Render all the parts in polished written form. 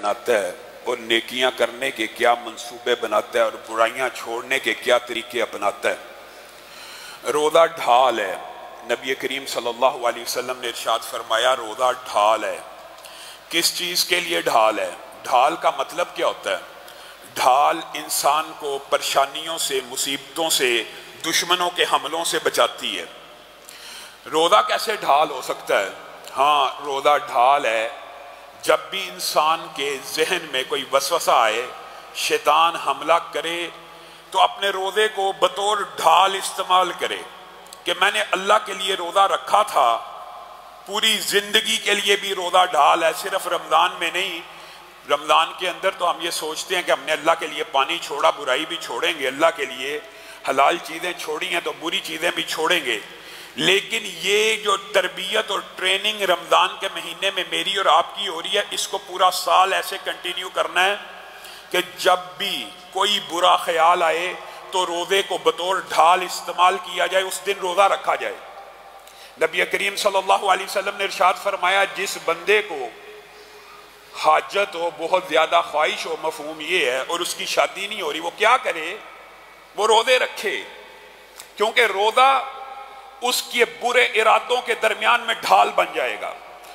بناتا ہے اور نیکیاں کرنے کے کیا منصوبے بناتا ہے اور برائیاں چھوڑنے کے کیا طریقے اپناتا ہے۔ روزہ ڈھال ہے۔ نبی کریم صلی اللہ علیہ وسلم نے ارشاد فرمایا روزہ ڈھال ہے۔ کس چیز کے لیے ڈھال ہے؟ ڈھال کا مطلب کیا ہوتا ہے؟ ڈھال انسان کو پریشانیوں سے، مصیبتوں سے، دشمنوں کے حملوں سے بچاتی ہے۔ روزہ کیسے ڈھال ہو سکتا ہے؟ ہاں، روزہ ڈھال ہے جب بھی انسان کے ذہن میں کوئی وسوسہ آئے، شیطان حملہ کرے تو اپنے روزے کو بطور ڈھال استعمال کرے کہ میں نے اللہ کے لیے روزہ رکھا تھا، پوری زندگی کے لیے بھی روزہ ڈھال ہے، صرف رمضان میں نہیں۔ رمضان کے اندر تو ہم یہ سوچتے ہیں کہ ہم نے اللہ کے لیے پانی چھوڑا، برائی بھی چھوڑیں گے، اللہ کے لیے حلال چیزیں چھوڑی ہیں تو بری چیزیں بھی چھوڑیں گے، لیکن یہ جو تربیت اور ٹریننگ رمضان کے مہینے میں میری اور آپ کی ہو رہی ہے، اس کو پورا سال ایسے کنٹینیو کرنا ہے کہ جب بھی کوئی برا خیال آئے تو روزے کو بطور ڈھال استعمال کیا جائے، اس دن روزہ رکھا جائے۔ نبی کریم صلی اللہ علیہ وسلم نے ارشاد فرمایا جس بندے کو حاجت ہو، بہت زیادہ خواہش ہو، مفہوم یہ ہے، اور اس کی شادی نہیں ہو رہی، وہ کیا کرے؟ وہ روزے رکھے، کیونکہ روزہ اس کے برے ارادوں کے درمیان میں ڈھال بن جائے گا،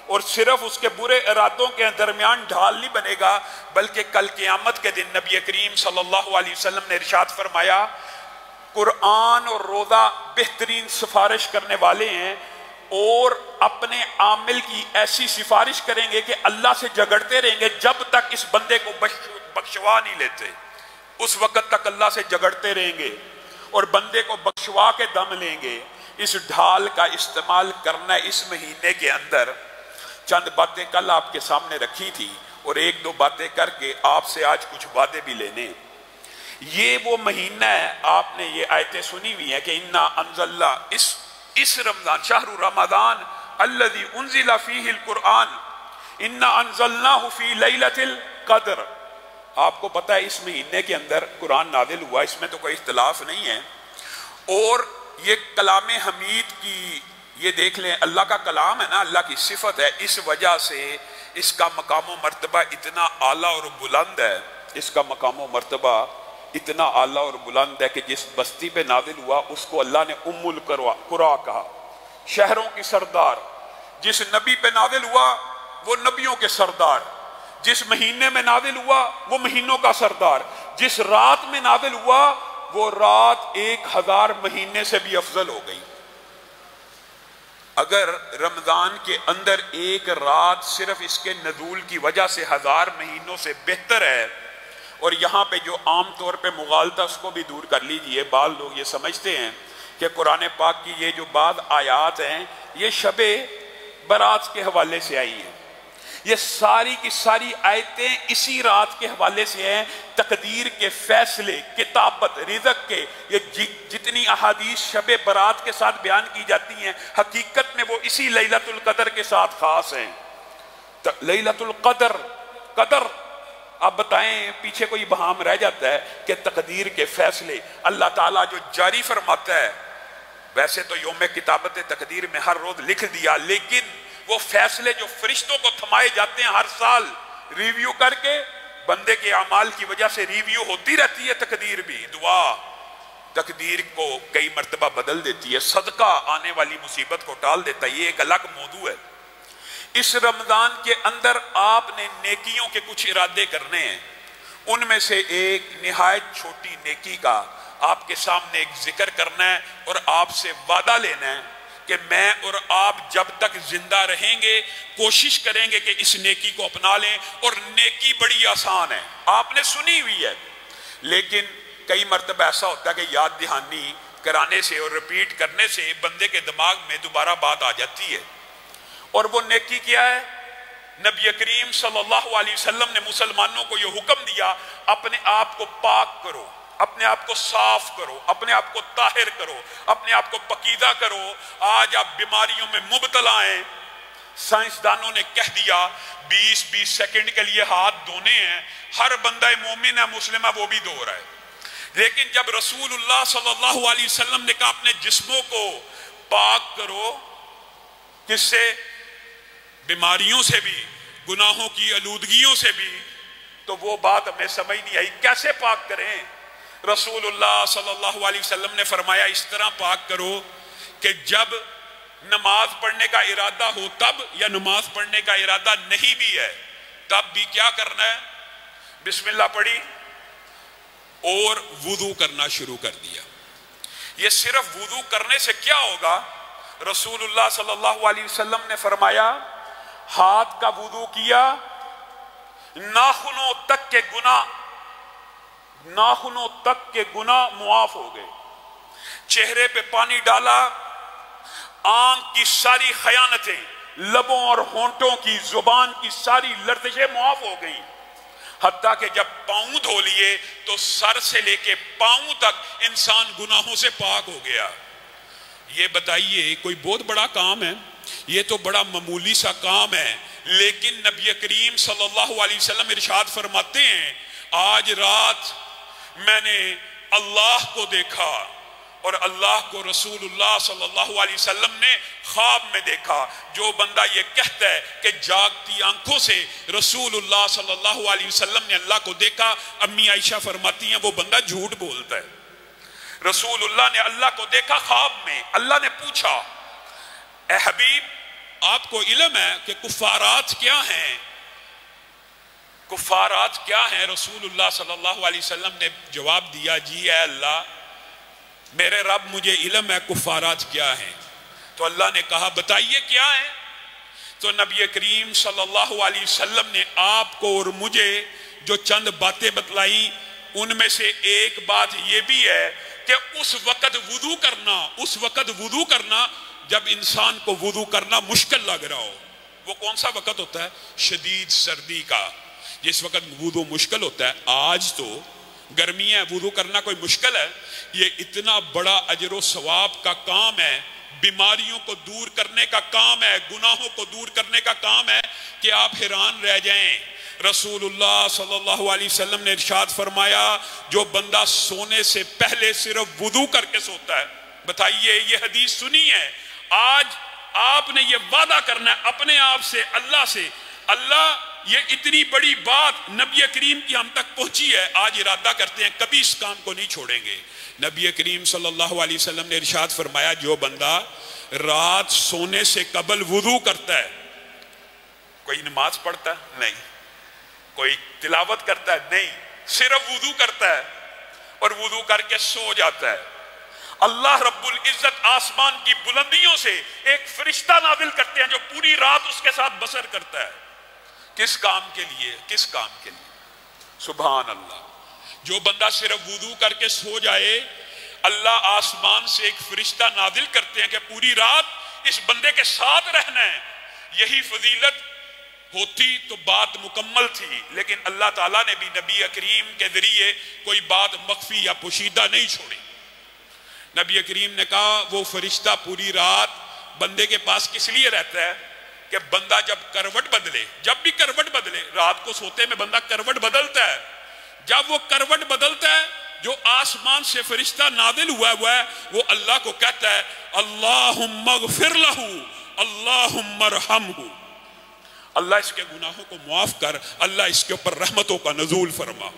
اور صرف اس کے برے ارادوں کے درمیان ڈھال نہیں بنے گا بلکہ کل قیامت کے دن نبی کریم صلی اللہ علیہ وسلم نے ارشاد فرمایا قرآن اور روزہ بہترین سفارش کرنے والے ہیں، اور اپنے عامل کی ایسی سفارش کریں گے کہ اللہ سے جھگڑتے رہیں گے جب تک اس بندے کو بخشوا نہیں لیتے، اس وقت تک اللہ سے جھگڑتے رہیں گے اور بندے کو بخشوا کے دم لیں گے۔ اس ڈھال کا استعمال کرنا ہے اس مہینے کے اندر۔ چند باتیں کل آپ کے سامنے رکھی تھی اور ایک دو باتیں کر کے آپ سے آج کچھ وعدے بھی لینے۔ یہ وہ مہینہ ہے، آپ نے یہ آیتیں سنی ہوئی ہیں کہ انا انزلنا، اس رمضان شہر رمضان الذی انزل فیہ القرآن انا انزلناہ فی لیلۃ القدر۔ آپ کو پتہ ہے اس مہینے کے اندر قرآن نازل ہوا، اس میں تو کوئی اختلاف نہیں ہے، اور یہ کلام حمید کی، یہ دیکھ لیں اللہ کا کلام ہے نا، اللہ کی صفت ہے، اس وجہ سے اس کا مقام و مرتبہ اتنا اعلیٰ اور بلند ہے، اس کا مقام و مرتبہ اتنا اعلیٰ اور بلند ہے کہ جس بستی پہ نازل ہوا اس کو اللہ نے ام القرا کہا، شہروں کی سردار۔ جس نبی پہ نازل ہوا وہ نبیوں کے سردار، جس مہینے میں نازل ہوا وہ مہینوں کا سردار، جس رات میں نازل ہوا وہ رات 1000 مہینے سے بھی افضل ہو گئی۔ اگر رمضان کے اندر ایک رات صرف اس کے نزول کی وجہ سے 1000 مہینوں سے بہتر ہے، اور یہاں پہ جو عام طور پہ مغالطہ اس کو بھی دور کر لیجئے، بعض لوگ یہ سمجھتے ہیں کہ قرآن پاک کی یہ جو بعض آیات ہیں یہ شب برات کے حوالے سے آئی ہیں، یہ ساری کی ساری آیتیں اسی رات کے حوالے سے ہیں، تقدیر کے فیصلے، کتابت، رزق کے، یہ جتنی احادیث شب برات کے ساتھ بیان کی جاتی ہیں حقیقت میں وہ اسی لیلۃ القدر کے ساتھ خاص ہیں۔ لیلۃ القدر، قدر، آپ بتائیں پیچھے کوئی بہام رہ جاتا ہے کہ تقدیر کے فیصلے اللہ تعالیٰ جو جاری فرماتا ہے، ویسے تو یوم کتابت تقدیر میں ہر روز لکھ دیا، لیکن وہ فیصلے جو فرشتوں کو تھمائے جاتے ہیں ہر سال ریویو کر کے، بندے کے اعمال کی وجہ سے ریویو ہوتی رہتی ہے، تقدیر بھی، دعا تقدیر کو کئی مرتبہ بدل دیتی ہے، صدقہ آنے والی مصیبت کو ٹال دیتا ہے، یہ ایک الگ موضوع ہے۔ اس رمضان کے اندر آپ نے نیکیوں کے کچھ ارادے کرنے ہیں، ان میں سے ایک نہایت چھوٹی نیکی کا آپ کے سامنے ایک ذکر کرنا ہے اور آپ سے وعدہ لینا ہے کہ میں اور آپ جب تک زندہ رہیں گے کوشش کریں گے کہ اس نیکی کو اپنا لیں، اور نیکی بڑی آسان ہے، آپ نے سنی ہوئی ہے، لیکن کئی مرتبہ ایسا ہوتا ہے کہ یاد دہانی کرانے سے اور ریپیٹ کرنے سے بندے کے دماغ میں دوبارہ بات آ جاتی ہے۔ اور وہ نیکی کیا ہے؟ نبی کریم صلی اللہ علیہ وسلم نے مسلمانوں کو یہ حکم دیا اپنے آپ کو پاک کرو، اپنے آپ کو صاف کرو، اپنے آپ کو طاہر کرو، اپنے آپ کو پاکیزہ کرو۔ آج آپ بیماریوں میں مبتلا ہیں، سائنسدانوں نے کہہ دیا 20 سیکنڈ کے لیے ہاتھ دھونے ہیں، ہر بندہ مومن ہے مسلم ہے وہ بھی دھو رہا ہے، لیکن جب رسول اللہ صلی اللہ علیہ وسلم نے کہا اپنے جسموں کو پاک کرو، کس سے؟ بیماریوں سے بھی، گناہوں کی آلودگیوں سے بھی، تو وہ بات ہمیں سمجھ نہیں آئی، کیسے پاک کریں؟ رسول اللہ صلی اللہ علیہ وسلم نے فرمایا اس طرح پاک کرو کہ جب نماز پڑھنے کا ارادہ ہو تب، یا نماز پڑھنے کا ارادہ نہیں بھی ہے تب بھی کیا کرنا ہے؟ بسم اللہ پڑھی اور وضو کرنا شروع کر دیا۔ یہ صرف وضو کرنے سے کیا ہوگا؟ رسول اللہ صلی اللہ علیہ وسلم نے فرمایا ہاتھ کا وضو کیا، ناخنوں تک کے گناہ معاف ہو گئے، چہرے پہ پانی ڈالا، آنکھ کی ساری خیانتیں، لبوں اور ہونٹوں کی، زبان کی ساری لرزشیں معاف ہو گئیں، حتیٰ کہ جب پاؤں دھو لیے تو سر سے لے کے پاؤں تک انسان گناہوں سے پاک ہو گیا۔ یہ بتائیے کوئی بہت بڑا کام ہے؟ یہ تو بڑا معمولی سا کام ہے، لیکن نبی کریم صلی اللہ علیہ وسلم ارشاد فرماتے ہیں آج رات میں نے اللہ کو دیکھا، اور اللہ کو رسول اللہ صلی اللہ علیہ وسلم نے خواب میں دیکھا۔ جو بندہ یہ کہتا ہے کہ جاگتی آنکھوں سے رسول اللہ صلی اللہ علیہ وسلم نے اللہ کو دیکھا، امی عائشہ فرماتی ہیں وہ بندہ جھوٹ بولتا ہے۔ رسول اللہ نے اللہ کو دیکھا خواب میں، اللہ نے پوچھا اے حبیب آپ کو علم ہے کہ کفارات کیا ہیں؟ کفارات کیا ہیں؟ رسول اللہ صلی اللہ علیہ وسلم نے جواب دیا جی اے اللہ میرے رب مجھے علم ہے کفارات کیا ہیں۔ تو اللہ نے کہا بتائیے کیا ہے؟ تو نبی کریم صلی اللہ علیہ وسلم نے آپ کو اور مجھے جو چند باتیں بتلائیں ان میں سے ایک بات یہ بھی ہے کہ اس وقت وضو کرنا جب انسان کو وضو کرنا مشکل لگ رہا ہو۔ وہ کون سا وقت ہوتا ہے؟ شدید سردی کا، جس وقت وضو مشکل ہوتا ہے۔ آج تو گرمی ہے، وضو کرنا کوئی مشکل ہے؟ یہ اتنا بڑا اجر و ثواب کا کام ہے، بیماریوں کو دور کرنے کا کام ہے، گناہوں کو دور کرنے کا کام ہے کہ آپ حیران رہ جائیں۔ رسول اللہ صلی اللہ علیہ وسلم نے ارشاد فرمایا جو بندہ سونے سے پہلے صرف وضو کر کے سوتا ہے، بتائیے یہ حدیث سنی ہے، آج آپ نے یہ وعدہ کرنا ہے اپنے آپ سے، اللہ سے، اللہ یہ اتنی بڑی بات نبی کریم کی ہم تک پہنچی ہے، آج ارادہ کرتے ہیں کبھی اس کام کو نہیں چھوڑیں گے۔ نبی کریم صلی اللہ علیہ وسلم نے ارشاد فرمایا جو بندہ رات سونے سے قبل وضو کرتا ہے، کوئی نماز پڑھتا ہے نہیں، کوئی تلاوت کرتا ہے نہیں، صرف وضو کرتا ہے اور وضو کر کے سو جاتا ہے، اللہ رب العزت آسمان کی بلندیوں سے ایک فرشتہ نازل کرتے ہیں جو پوری رات اس کے ساتھ بسر کرتا ہے۔ کس کام کے لیے؟ کس کام کے لیے؟ سبحان اللہ۔ جو بندہ صرف وضو کر کے سو جائے، اللہ آسمان سے ایک فرشتہ نازل کرتے ہیں کہ پوری رات اس بندے کے ساتھ رہنا ہے۔ یہی فضیلت ہوتی تو بات مکمل تھی، لیکن اللہ تعالیٰ نے بھی نبی کریم کے ذریعے کوئی بات مخفی یا پوشیدہ نہیں چھوڑی۔ نبی کریم نے کہا وہ فرشتہ پوری رات بندے کے پاس کس لیے رہتا ہے کہ بندہ جب کروٹ بدلے، جب بھی کروٹ بدلے، رات کو سوتے میں بندہ کروٹ بدلتا ہے، جب وہ کروٹ بدلتا ہے جو آسمان سے فرشتہ نازل ہوا ہے وہ اللہ کو کہتا ہے اللہم اغفر لہ اللہم ارحمہ، اللہ اس کے گناہوں کو معاف کر، اللہ اس کے اوپر رحمتوں کا نزول فرما۔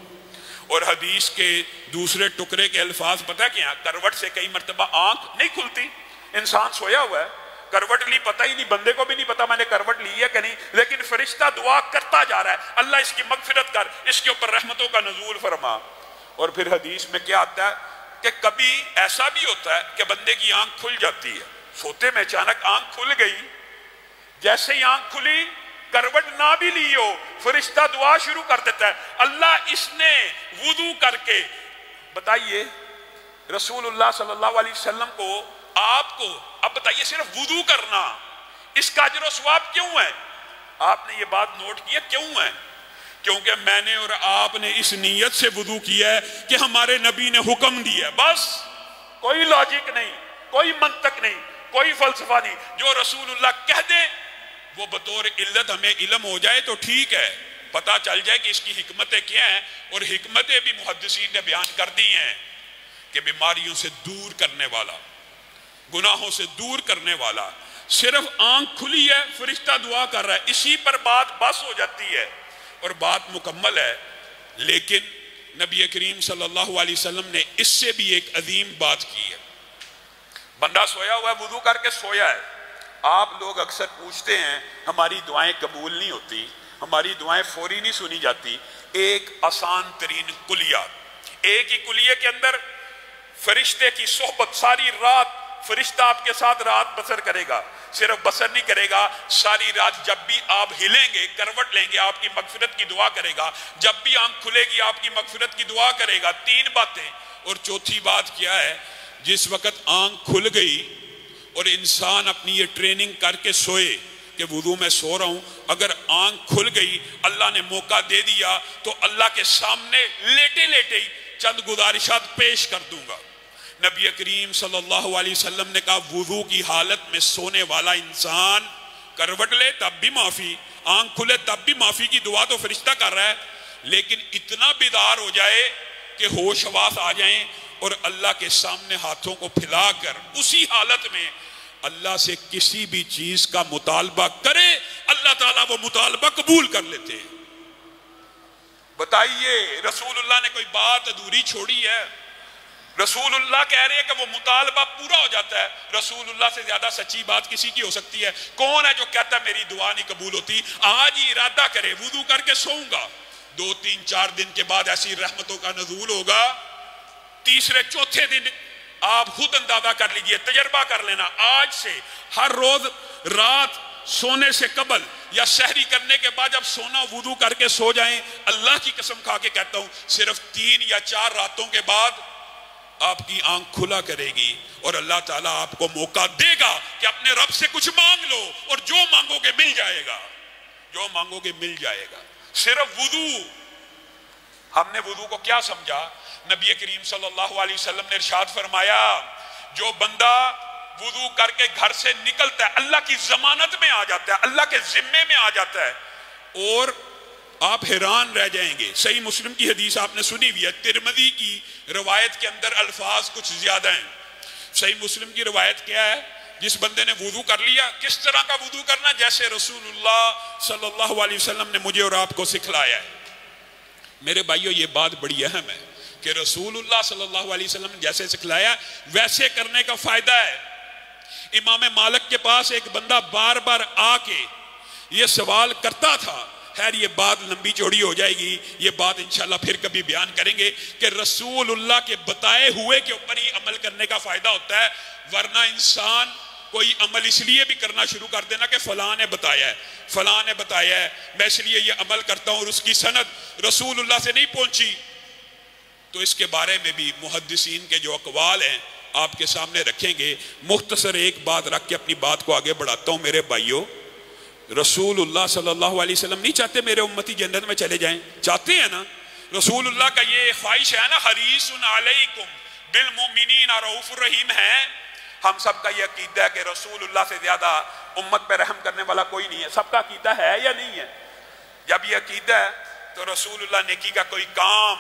اور حدیث کے دوسرے ٹکڑے کے الفاظ پتہ کیا؟ کروٹ سے کئی مرتبہ آنکھ نہیں کھلتی، انسان سویا ہوا ہے، کروٹ لی پتہ ہی نہیں، بندے کو بھی نہیں پتا میں نے کروٹ لی ہے کہ نہیں، لیکن فرشتہ دعا کرتا جا رہا ہے اللہ اس کی مغفرت کر، اس کے اوپر رحمتوں کا نزول فرما۔ اور پھر حدیث میں کیا آتا ہے کہ کبھی ایسا بھی ہوتا ہے کہ بندے کی آنکھ کھل جاتی ہے، سوتے میں اچانک آنکھ کھل گئی، جیسے ہی آنکھ کھلی کروٹ نہ بھی لی ہو فرشتہ دعا شروع کر دیتا ہے اللہ اس نے وضو کر کے، بتائیے رسول اللہ صلی اللہ علیہ وسلم کو، آپ کو، اب بتائیے صرف وضو کرنا اس کا اجر و ثواب کیوں ہے؟ آپ نے یہ بات نوٹ کی ہے کیوں ہے؟ کیونکہ میں نے اور آپ نے اس نیت سے وضو کیا ہے کہ ہمارے نبی نے حکم دیا ہے، بس کوئی لاجک نہیں، کوئی منطق نہیں، کوئی فلسفہ نہیں، جو رسول اللہ کہہ دیں وہ بطور علت ہمیں علم ہو جائے تو ٹھیک ہے، پتہ چل جائے کہ اس کی حکمتیں کیا ہیں، اور حکمتیں بھی محدثین نے بیان کر دی ہیں کہ بیماریوں سے دور کرنے والا، گناہوں سے دور کرنے والا، صرف آنکھ کھلی ہے فرشتہ دعا کر رہا ہے، اسی پر بات بس ہو جاتی ہے اور بات مکمل ہے۔ لیکن نبی کریم صلی اللہ علیہ وسلم نے اس سے بھی ایک عظیم بات کی ہے. بندہ سویا ہوا ہے، وضو کر کے سویا ہے. آپ لوگ اکثر پوچھتے ہیں ہماری دعائیں قبول نہیں ہوتی، ہماری دعائیں فوری نہیں سنی جاتی. ایک آسان ترین کلیہ، ایک ہی کلیے کے اندر فرشتے کی صحبت، ساری رات فرشتہ آپ کے ساتھ رات بسر کرے گا. صرف بسر نہیں کرے گا، ساری رات جب بھی آپ ہلیں گے، کروٹ لیں گے، آپ کی مغفرت کی دعا کرے گا. جب بھی آنکھ کھلے گی آپ کی مغفرت کی دعا کرے گا. 3 باتیں. اور چوتھی بات کیا ہے؟ جس وقت آنکھ کھل گئی اور انسان اپنی یہ ٹریننگ کر کے سوئے کہ وضو میں سو رہا ہوں، اگر آنکھ کھل گئی، اللہ نے موقع دے دیا تو اللہ کے سامنے لیٹے لیٹے ہی چند گزارشات پیش کر دوں گا. نبی کریم صلی اللہ علیہ وسلم نے کہا وضو کی حالت میں سونے والا انسان کروٹ لے تب بھی معافی، آنکھ کھلے تب بھی معافی کی دعا تو فرشتہ کر رہا ہے، لیکن اتنا بیدار ہو جائے کہ ہوش حواس آ جائیں اور اللہ کے سامنے ہاتھوں کو پھیلا کر اسی حالت میں اللہ سے کسی بھی چیز کا مطالبہ کرے، اللہ تعالیٰ وہ مطالبہ قبول کر لیتے ہیں. بتائیے رسول اللہ نے کوئی بات ادھوری چھوڑی ہے؟ رسول اللہ کہہ رہے ہیں کہ وہ مطالبہ پورا ہو جاتا ہے. رسول اللہ سے زیادہ سچی بات کسی کی ہو سکتی ہے؟ کون ہے جو کہتا ہے میری دعا نہیں قبول ہوتی؟ آج ہی ارادہ کرے وضو کر کے سوؤں گا، 2 3 4 دن کے بعد ایسی رحمتوں کا نزول ہوگا. تیسرے چوتھے دن آپ خود اندازہ کر لیجئے، تجربہ کر لینا. آج سے ہر روز رات سونے سے قبل یا سحری کرنے کے بعد جب سونا وضو کر کے سو جائیں، اللہ کی قسم کھا کے کہتا ہوں صرف 3 یا 4 راتوں کے بعد آپ کی آنکھ کھلا کرے گی اور اللہ تعالیٰ آپ کو موقع دے گا کہ اپنے رب سے کچھ مانگ لو، اور جو مانگو گے مل جائے گا، جو مانگو گے مل جائے گا. صرف وضو. ہم نے وضو کو کیا سمجھا؟ نبی کریم صلی اللہ علیہ وسلم نے ارشاد فرمایا جو بندہ وضو کر کے گھر سے نکلتا ہے اللہ کی ضمانت میں آ جاتا ہے، اللہ کے ذمے میں آ جاتا ہے. اور آپ حیران رہ جائیں گے. صحیح مسلم کی حدیث آپ نے سنی ہوئی ہے، ترمذی کی روایت کے اندر الفاظ کچھ زیادہ ہیں. صحیح مسلم کی روایت کیا ہے؟ جس بندے نے وضو کر لیا، کس طرح کا وضو کرنا؟ جیسے رسول اللہ صلی اللہ علیہ وسلم نے مجھے اور آپ کو سکھلایا ہے. میرے بھائیو یہ بات بڑی اہم ہے کہ رسول اللہ صلی اللہ علیہ وسلم نے جیسے سکھلایا ویسے کرنے کا فائدہ ہے. امام مالک کے پاس ایک بندہ بار بار آ کے یہ سوال کرتا تھا. خیر یہ بات لمبی چوڑی ہو جائے گی، یہ بات انشاءاللہ پھر کبھی بیان کریں گے کہ رسول اللہ کے بتائے ہوئے کے اوپر ہی عمل کرنے کا فائدہ ہوتا ہے. ورنہ انسان کوئی عمل اس لیے بھی کرنا شروع کر دینا کہ فلاں نے بتایا ہے، فلاں نے بتایا ہے، میں اس لیے یہ عمل کرتا ہوں، اور اس کی سند رسول اللہ سے نہیں پہنچی. تو اس کے بارے میں بھی محدثین کے جو اقوال ہیں آپ کے سامنے رکھیں گے. مختصر ایک بات رکھ کے اپنی بات کو آگے بڑھاتا ہوں. میرے بھائیوں، رسول اللہ صلی اللہ علیہ وسلم نہیں چاہتے میرے امتی جنت میں چلے جائیں؟ چاہتے ہیں نا؟ رسول اللہ کا یہ خواہش ہے نا، حریص علیکم بالمؤمنین رؤوف الرحیم ہے. ہم سب کا یہ عقیدہ ہے کہ رسول اللہ سے زیادہ امت پہ رحم کرنے والا کوئی نہیں ہے. سب کا عقیدہ ہے یا نہیں ہے؟ جب یہ عقیدہ ہے تو رسول اللہ نیکی کا کوئی کام،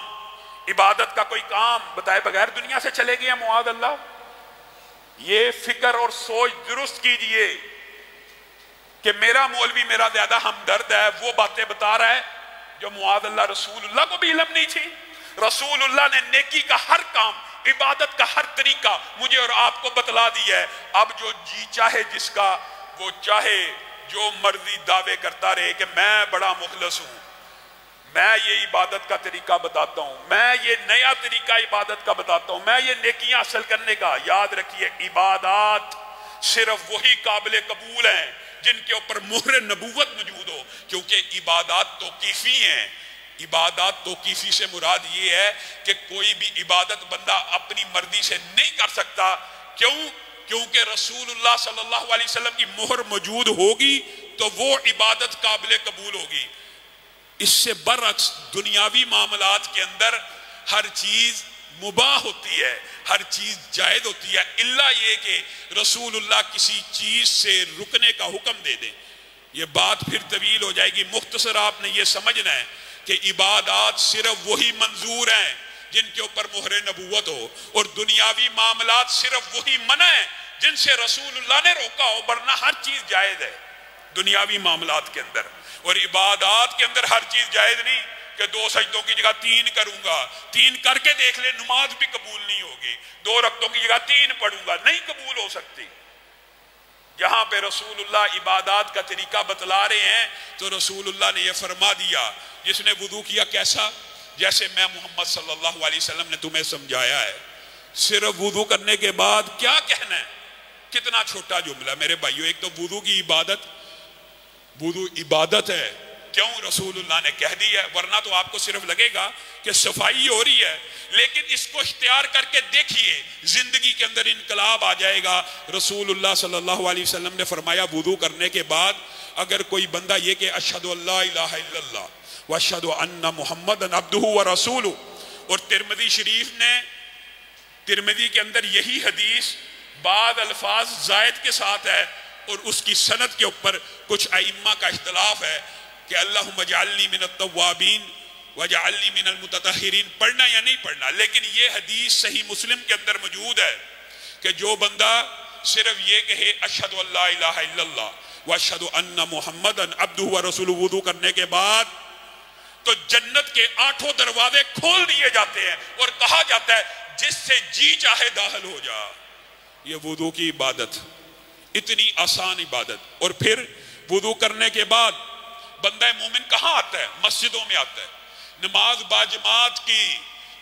عبادت کا کوئی کام بتائے بغیر دنیا سے چلے گئے ہیں معاذ اللہ. یہ فکر اور سوچ درست کیجئے کہ میرا مولوی میرا زیادہ ہمدرد ہے، وہ باتیں بتا رہا ہے جو معاذ اللہ رسول اللہ کو بھی علم نہیں تھی. رسول اللہ نے نیکی کا ہر کام، عبادت کا ہر طریقہ مجھے اور آپ کو بتلا دیا ہے. اب جو جی چاہے جس کا وہ چاہے جو مرضی دعوے کرتا رہے کہ میں بڑا مخلص ہوں، میں یہ عبادت کا طریقہ بتاتا ہوں، میں یہ نیا طریقہ عبادت کا بتاتا ہوں، میں یہ نیکیاں حاصل کرنے کا. یاد رکھیے عبادات صرف وہی قابل قبول ہیں جن کے اوپر مہر نبوت موجود ہو، کیونکہ عبادات توقیفی ہیں. عبادات توقیفی سے مراد یہ ہے کہ کوئی بھی عبادت بندہ اپنی مرضی سے نہیں کر سکتا. کیونکہ رسول اللہ صلی اللہ علیہ وسلم کی مہر موجود ہوگی تو وہ عبادت قابل قبول ہوگی. اس سے برعکس دنیاوی معاملات کے اندر ہر چیز مباح ہوتی ہے، ہر چیز جائز ہوتی ہے، الا یہ کہ رسول اللہ کسی چیز سے رکنے کا حکم دے دیں. یہ بات پھر طویل ہو جائے گی. مختصر آپ نے یہ سمجھنا ہے کہ عبادات صرف وہی منظور ہیں جن کے اوپر مہر نبوت ہو، اور دنیاوی معاملات صرف وہی منع ہیں جن سے رسول اللہ نے روکا ہو. ورنہ ہر چیز جائز ہے دنیاوی معاملات کے اندر، اور عبادات کے اندر ہر چیز جائز نہیں. کہ 2 سجدوں کی جگہ 3 کروں گا، 3 کر کے دیکھ لے، نماز بھی قبول نہیں ہوگی، 2 رکعتوں کی جگہ 3 پڑھوں گا، نہیں قبول ہو سکتی۔ جہاں پہ رسول اللہ عبادات کا طریقہ بتلا رہے ہیں تو رسول اللہ نے یہ فرما دیا، جس نے وضو کیا کیسا؟ جیسے میں محمد صلی اللہ علیہ وسلم نے تمہیں سمجھایا ہے۔ صرف وضو کرنے کے بعد کیا کہنا ہے؟ کتنا چھوٹا جملہ میرے بھائیو۔ ایک تو وضو کی عبادت، وضو عبادت ہے، کیوں رسول اللہ نے کہہ دی ہے، ورنہ تو آپ کو صرف لگے گا کہ صفائی ہو رہی ہے، لیکن اس کو اختیار کر کے دیکھیے، زندگی کے اندر انقلاب آ جائے گا۔ رسول اللہ صلی اللہ علیہ وسلم نے فرمایا وضو کرنے کے بعد اگر کوئی بندہ یہ کہ اشہد ان لا الہ الا اللہ واشہد ان محمد عبدہ ورسولہ، اور ترمذی شریف نے، ترمذی کے اندر یہی حدیث بعض الفاظ زائد کے ساتھ ہے، اور اس کی سند کے اوپر کچھ ائمہ کا اختلاف ہے کہ اللہم اجعلنی من التوابین وجعلنی من المتطہرین، پڑھنا یا نہیں پڑھنا، لیکن یہ حدیث صحیح مسلم کے اندر موجود ہے کہ جو بندہ صرف یہ کہے اشہد ان لا الہ الا اللہ واشہد ان محمد عبدہ ورسولہ وضو کرنے کے بعد، تو جنت کے 8 دروازے کھول دیے جاتے ہیں اور کہا جاتا ہے جس سے جی چاہے داخل ہو جا۔ یہ وضو کی عبادت، اتنی آسان عبادت۔ اور پھر وضو کرنے کے بعد بندہ مومن کہاں آتا ہے؟ مسجدوں میں آتا ہے۔ نماز باجماعت کی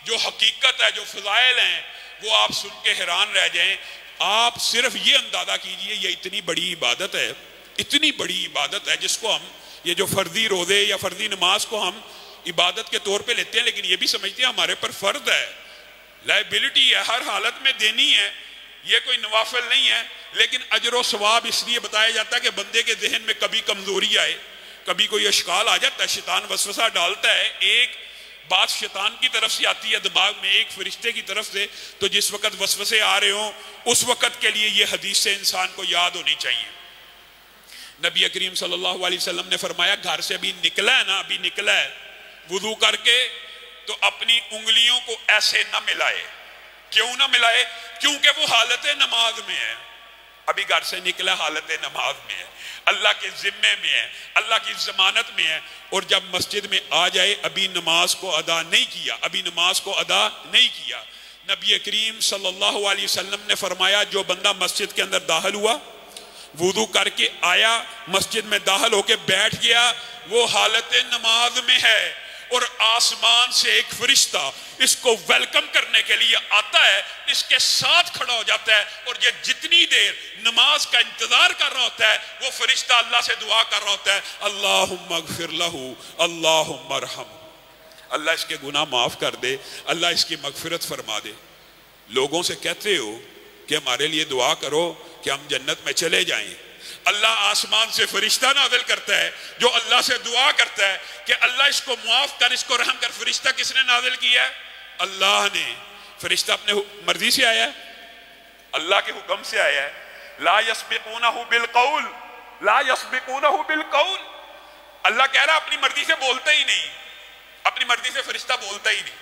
جو حقیقت ہے، جو فضائل ہیں، وہ آپ سن کے حیران رہ جائیں۔ آپ صرف یہ اندازہ کیجئے یہ اتنی بڑی عبادت ہے، اتنی بڑی عبادت ہے جس کو ہم، یہ جو فرضی روزے یا فرضی نماز کو ہم عبادت کے طور پہ لیتے ہیں، لیکن یہ بھی سمجھتے ہیں ہمارے پر فرض ہے، لائبلٹی ہے، ہر حالت میں دینی ہے، یہ کوئی نوافل نہیں ہے۔ لیکن اجر و ثواب اس لیے بتایا جاتا ہے کہ بندے کے ذہن میں کبھی کمزوری آئے، کبھی کوئی اشکال آ جاتا ہے، شیطان وسوسہ ڈالتا ہے، ایک بات شیطان کی طرف سے آتی ہے دماغ میں، ایک فرشتے کی طرف سے، تو جس وقت وسوسے آ رہے ہوں اس وقت کے لیے یہ حدیث سے انسان کو یاد ہونی چاہیے۔ نبی کریم صلی اللہ علیہ وسلم نے فرمایا گھر سے ابھی نکلا ہے نا، ابھی نکلا ہے وضو کر کے، تو اپنی انگلیوں کو ایسے نہ ملائے۔ کیوں نہ ملائے؟ کیونکہ وہ حالت نماز میں ہے، ابھی گھر سے نکلا حالت نماز میں ہے، اللہ کے ذمے میں ہے، اللہ کی ضمانت میں ہے، اور جب مسجد میں آ جائے ابھی نماز کو ادا نہیں کیا، ابھی نماز کو ادا نہیں کیا۔ نبی کریم صلی اللہ علیہ وسلم نے فرمایا جو بندہ مسجد کے اندر داخل ہوا، وضو کر کے آیا، مسجد میں داخل ہو کے بیٹھ گیا، وہ حالت نماز میں ہے، اور آسمان سے ایک فرشتہ اس کو ویلکم کرنے کے لیے آتا ہے، اس کے ساتھ کھڑا ہو جاتا ہے، اور یہ جتنی دیر نماز کا انتظار کر رہا ہوتا ہے وہ فرشتہ اللہ سے دعا کر رہا ہوتا ہے اللہم اغفر لہو اللہم ارحم، اللہ اس کے گناہ معاف کر دے، اللہ اس کی مغفرت فرما دے۔ لوگوں سے کہتے ہو کہ ہمارے لیے دعا کرو کہ ہم جنت میں چلے جائیں، اللہ آسمان سے فرشتہ نازل کرتا ہے جو اللہ سے دعا کرتا ہے کہ اللہ اس کو معاف کر، اس کو رحم کر۔ فرشتہ کس نے نازل کیا ہے؟ اللہ نے۔ فرشتہ اپنے مرضی سے آیا ہے، اللہ کے حکم سے آیا ہے۔ لا یسبقونہ بالقول، لا یسبقونہ بالقول، اللہ کہہ رہا اپنی مرضی سے بولتا ہی نہیں، اپنی مرضی سے فرشتہ بولتا ہی نہیں۔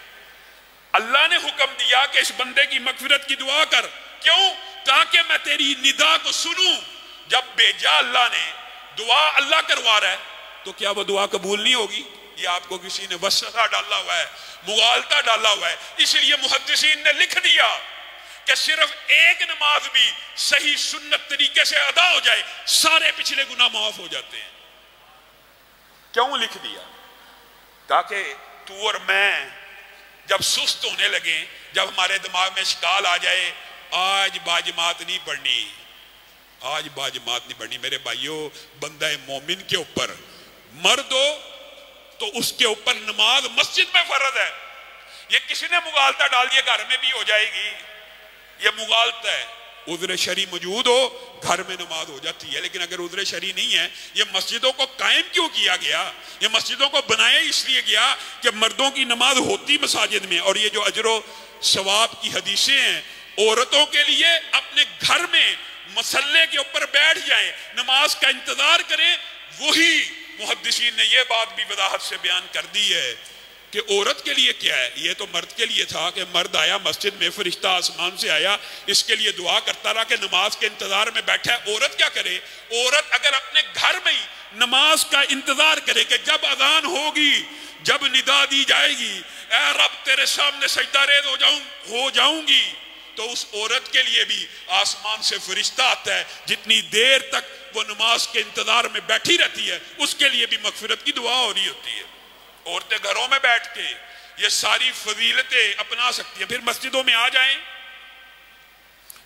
اللہ نے حکم دیا کہ اس بندے کی مغفرت کی دعا کر، کیوں؟ تاکہ میں تیری ندا کو سنوں۔ جب بھیجا اللہ نے، دعا اللہ کروا رہا ہے، تو کیا وہ دعا قبول نہیں ہوگی؟ یہ آپ کو کسی نے وسوسہ ڈالا ہوا ہے، مغالطہ ڈالا ہوا ہے۔ اس لیے محدثین نے لکھ دیا کہ صرف ایک نماز بھی صحیح سنت طریقے سے ادا ہو جائے سارے پچھلے گناہ معاف ہو جاتے ہیں۔ کیوں لکھ دیا؟ تاکہ تو اور میں جب سست ہونے لگیں، جب ہمارے دماغ میں اشکال آ جائے آج باجماعت نہیں پڑھنی، آج باجماعت نہیں پڑھنی۔ میرے بھائیو، بندہ مومن کے اوپر، مرد ہو تو اس کے اوپر نماز مسجد میں فرض ہے۔ یہ کسی نے مغالطہ ڈال دیا گھر میں بھی ہو جائے گی، یہ مغالطہ ہے۔ عذر شرعی موجود ہو گھر میں نماز ہو جاتی ہے، لیکن اگر عذر شرعی نہیں ہے، یہ مسجدوں کو قائم کیوں کیا گیا؟ یہ مسجدوں کو بنایا اس لیے گیا کہ مردوں کی نماز ہوتی مساجد میں، اور یہ جو اجر و ثواب کی حدیثیں ہیں، عورتوں کے لیے اپنے گھر میں مسلے کے اوپر بیٹھ جائیں، نماز کا انتظار کریں۔ وہی محدثین نے یہ بات بھی وضاحت سے بیان کر دی ہے کہ عورت کے لیے کیا ہے؟ یہ تو مرد کے لیے تھا کہ مرد آیا مسجد میں، فرشتہ آسمان سے آیا، اس کے لیے دعا کرتا رہا کہ نماز کے انتظار میں بیٹھا ہے۔ عورت کیا کرے؟ عورت اگر اپنے گھر میں ہی نماز کا انتظار کرے کہ جب اذان ہوگی، جب ندا دی جائے گی، اے رب تیرے سامنے سجدہ ریز ہو جاؤں گی، تو اس عورت کے لیے بھی آسمان سے فرشتہ آتا ہے، جتنی دیر تک وہ نماز کے انتظار میں بیٹھی رہتی ہے اس کے لیے بھی مغفرت کی دعا ہو رہی ہوتی ہے۔ عورتیں گھروں میں بیٹھ کے یہ ساری فضیلتیں اپنا سکتی ہیں۔ پھر مسجدوں میں آ جائیں،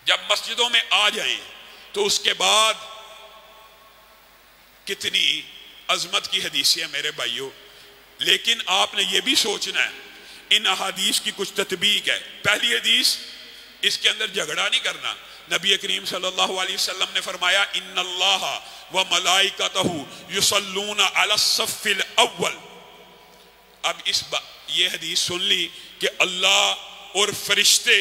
جب مسجدوں میں آ جائیں تو اس کے بعد کتنی عظمت کی حدیثیں ہیں میرے بھائیوں، لیکن آپ نے یہ بھی سوچنا ہے ان احادیث کی کچھ تطبیق ہے۔ پہلی حدیث، اس کے اندر جھگڑا نہیں کرنا۔ نبی کریم صلی اللہ علیہ وسلم نے فرمایا ان اللہ و ملائکتہ یصلون علی الصف الاول۔ اب یہ حدیث سن لی کہ اللہ اور فرشتے،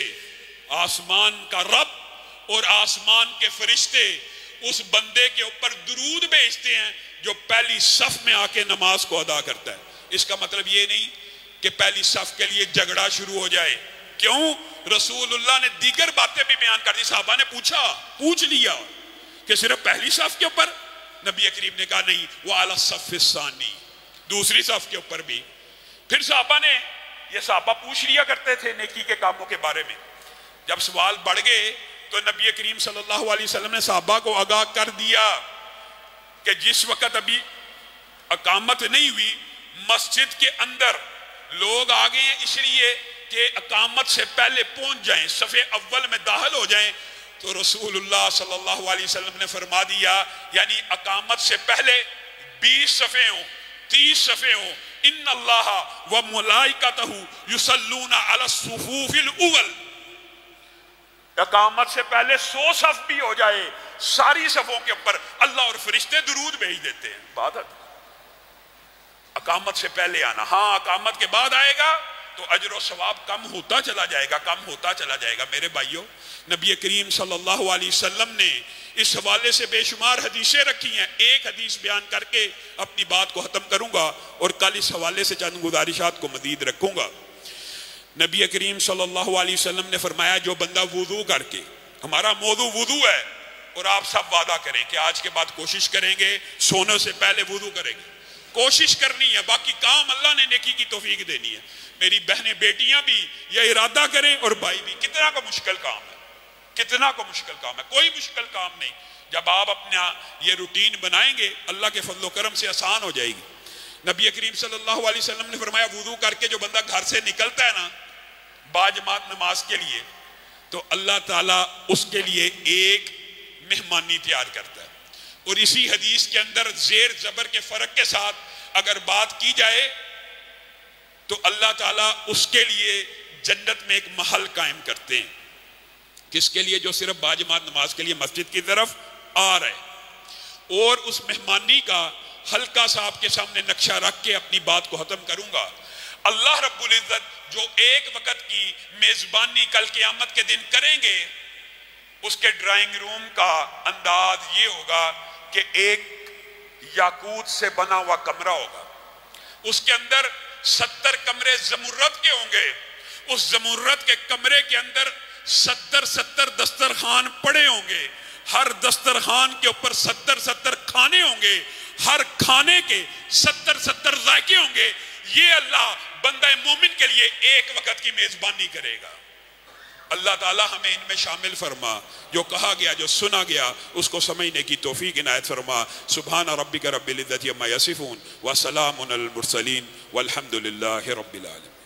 آسمان کا رب اور آسمان کے فرشتے اس بندے کے اوپر درود بھیجتے ہیں جو پہلی صف میں آ کے نماز کو ادا کرتا ہے۔ اس کا مطلب یہ نہیں کہ پہلی صف کے لیے جھگڑا شروع ہو جائے۔ کیوں؟ رسول اللہ نے دیگر باتیں بھی بیان کر دی۔ صحابہ نے پوچھ لیا کہ صرف پہلی صف کے اوپر؟ نبی کریم نے کہا نہیں، وَعَلَى الصَّفِّ الثَّانِي، دوسری صف کے اوپر بھی۔ پھر صحابہ نے، یہ صحابہ پوچھ لیا کرتے تھے نیکی کے کاموں کے بارے میں، جب سوال بڑھ گئے تو نبی کریم صلی اللہ علیہ وسلم نے صحابہ کو آگاہ کر دیا کہ جس وقت ابھی اقامت نہیں ہوئی، مسجد کے اندر لوگ آ گئے ہیں اس لیے کہ اقامت سے پہلے پہنچ جائیں، صف اول میں داخل ہو جائیں، تو رسول اللہ صلی اللہ علیہ وسلم نے فرما دیا یعنی اقامت سے پہلے 20 صفیں ہوں، 30 صفیں ہوں، ان اللہ و ملائکتہ یصلون علی الصفوف الاول، اقامت سے پہلے 100 صف بھی ہو جائے، ساری صفوں کے اوپر اللہ اور فرشتے درود بھیج دیتے ہیں۔ بات ہے اقامت سے پہلے آنا۔ ہاں اقامت کے بعد آئے گا تو اجر و ثواب کم ہوتا چلا جائے گا، کم ہوتا چلا جائے گا۔ میرے بھائیوں، نبی کریم صلی اللہ علیہ وسلم نے اس حوالے سے بے شمار حدیثیں رکھی ہیں۔ ایک حدیث بیان کر کے اپنی بات کو ختم کروں گا اور کل اس حوالے سے چند گزارشات کو مزید رکھوں گا۔ نبی کریم صلی اللہ علیہ وسلم نے فرمایا جو بندہ وضو کر کے، ہمارا موضوع وضو ہے، اور آپ سب وعدہ کریں کہ آج کے بعد کوشش کریں گے سونے سے پہلے وضو کریں گے، کوشش کرنی ہے، باقی کام اللہ نے نیکی کی توفیق دینی ہے۔ میری بہنیں بیٹیاں بھی یہ ارادہ کریں اور بھائی بھی۔ کتنا کا مشکل کام ہے، کتنا کو مشکل کام ہے، کوئی مشکل کام نہیں۔ جب آپ اپنا یہ روٹین بنائیں گے اللہ کے فضل و کرم سے آسان ہو جائے گی۔ نبی کریم صلی اللہ علیہ وسلم نے فرمایا وضو کر کے جو بندہ گھر سے نکلتا ہے نا باجماعت نماز کے لیے، تو اللہ تعالیٰ اس کے لیے ایک مہمانی تیار کرتا ہے۔ اور اسی حدیث کے اندر زیر زبر کے فرق کے ساتھ اگر بات کی جائے تو اللہ تعالیٰ اس کے لیے جنت میں ایک محل قائم کرتے ہیں۔ کس کے لیے؟ جو صرف باجماعت نماز کے لیے مسجد کی طرف آ رہے۔ اور اس مہمانی کا ہلکا سا آپ کے سامنے نقشہ رکھ کے اپنی بات کو ختم کروں گا۔ اللہ رب العزت جو ایک وقت کی میزبانی کل قیامت کے دن کریں گے، اس کے ڈرائنگ روم کا انداز یہ ہوگا کہ ایک یاقوت سے بنا ہوا کمرہ ہوگا، اس کے اندر 70 کمرے زمرد کے ہوں گے، اس زمرد کے کمرے کے اندر 70 دسترخوان پڑے ہوں گے، ہر دسترخوان کے اوپر 70 کھانے ہوں گے، ہر کھانے کے 70 ذائقے ہوں گے۔ یہ اللہ بندہ مومن کے لیے ایک وقت کی میزبانی کرے گا۔ اللہ تعالی ہمیں ان میں شامل فرما، جو کہا گیا جو سنا گیا اس کو سمجھنے کی توفیق عنایت فرما۔ سبحان ربک رب العزت عما یصفون وسلام علی المرسلین والحمد للہ رب العالمین۔